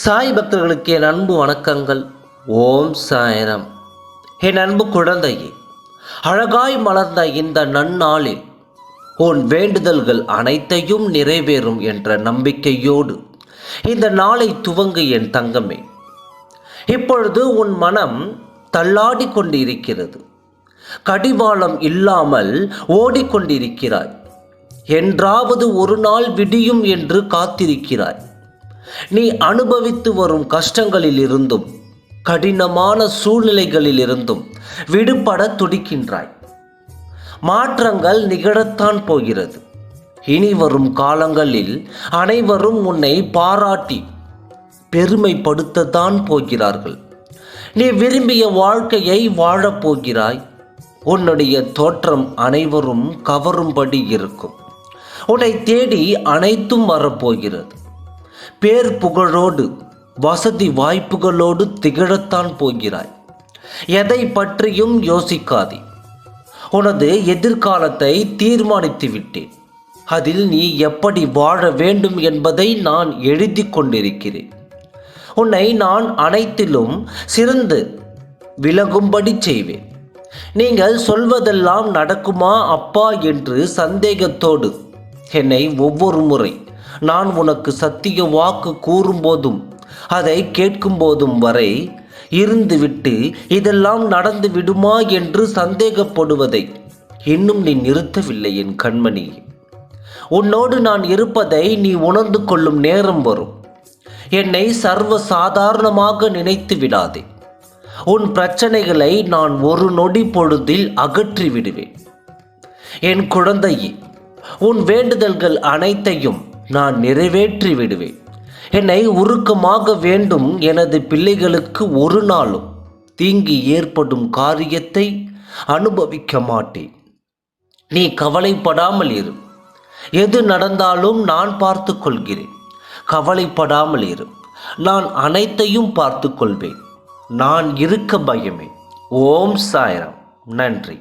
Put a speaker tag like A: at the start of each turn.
A: சாய் பக்தர்களுக்கு என் அன்பு வணக்கங்கள். ஓம் சாய்ராம். என் அன்பு குழந்தையே, அழகாய் மலர்ந்த இந்த நன்னாளில் உன் வேண்டுதல்கள் அனைத்தையும் நிறைவேறும் என்ற நம்பிக்கையோடு இந்த நாளை துவங்கு என் தங்கமே. இப்பொழுது உன் மனம் தள்ளாடி கொண்டிருக்கிறது. கடிவாளம் இல்லாமல் ஓடிக்கொண்டிருக்கிறாய். என்றாவது ஒரு நாள் விடியும் என்று காத்திருக்கிறாய். நீ அனுபவித்து வரும் கஷ்டங்களிலிருந்தும் கடினமான சூழ்நிலைகளிலிருந்தும் விடுபட துடிக்கின்றாய். மாற்றங்கள் நிகழத்தான் போகிறது. இனி வரும் காலங்களில் அனைவரும் உன்னை பாராட்டி பெருமைப்படுத்தத்தான் போகிறார்கள். நீ விரும்பிய வாழ்க்கையை வாழப்போகிறாய். உன்னுடைய தோற்றம் அனைவரும் கவரும்படி இருக்கும். உன்னை தேடி அனைத்தும் வரப்போகிறது. பேர் புகழோடு வசதி வாய்ப்புகளோடு திகழத்தான் போகிறாய். எதை பற்றியும் யோசிக்காதே. உனது எதிர்காலத்தை தீர்மானித்து விட்டேன். அதில் நீ எப்படி வாழ வேண்டும் என்பதை நான் எழுதி கொண்டிருக்கிறேன். உன்னை நான் அனைத்திலும் சிறந்து விலகும்படி செய்வேன். நீங்கள் சொல்வதெல்லாம் நடக்குமா அப்பா என்று சந்தேகத்தோடு என்னை ஒவ்வொரு முறை நான் உனக்கு சத்திய வாக்கு கூறும்போதும் அதை கேட்கும்போதும் வரை இருந்துவிட்டு இதெல்லாம் நடந்து விடுமா என்று சந்தேகப்படுவதை இன்னும் நீ நிறுத்தவில்லை என் கண்மணி. உன்னோடு நான் இருப்பதை நீ உணர்ந்து கொள்ளும் நேரம் வரும். என்னை சர்வ சாதாரணமாக நினைத்து விடாதே. உன் பிரச்சனைகளை நான் ஒரு நொடி பொழுதில் அகற்றி விடுவேன். என் குழந்தையே, உன் வேண்டுதல்கள் அனைத்தையும் நான் நிறைவேற்றி விடுவேன். என்னை உருக்கமாக வேண்டும் எனது பிள்ளைகளுக்கு ஒரு நாளும் தீங்கி ஏற்படும் காரியத்தை அனுபவிக்க மாட்டேன். நீ கவலைப்படாமல் இரு. எது நடந்தாலும் நான் பார்த்து கொள்கிறேன். கவலைப்படாமல் இரு. நான் அனைத்தையும் பார்த்து கொள்வேன். நான் இருக்க பயமே. ஓம் சாய்ராம். நன்றி.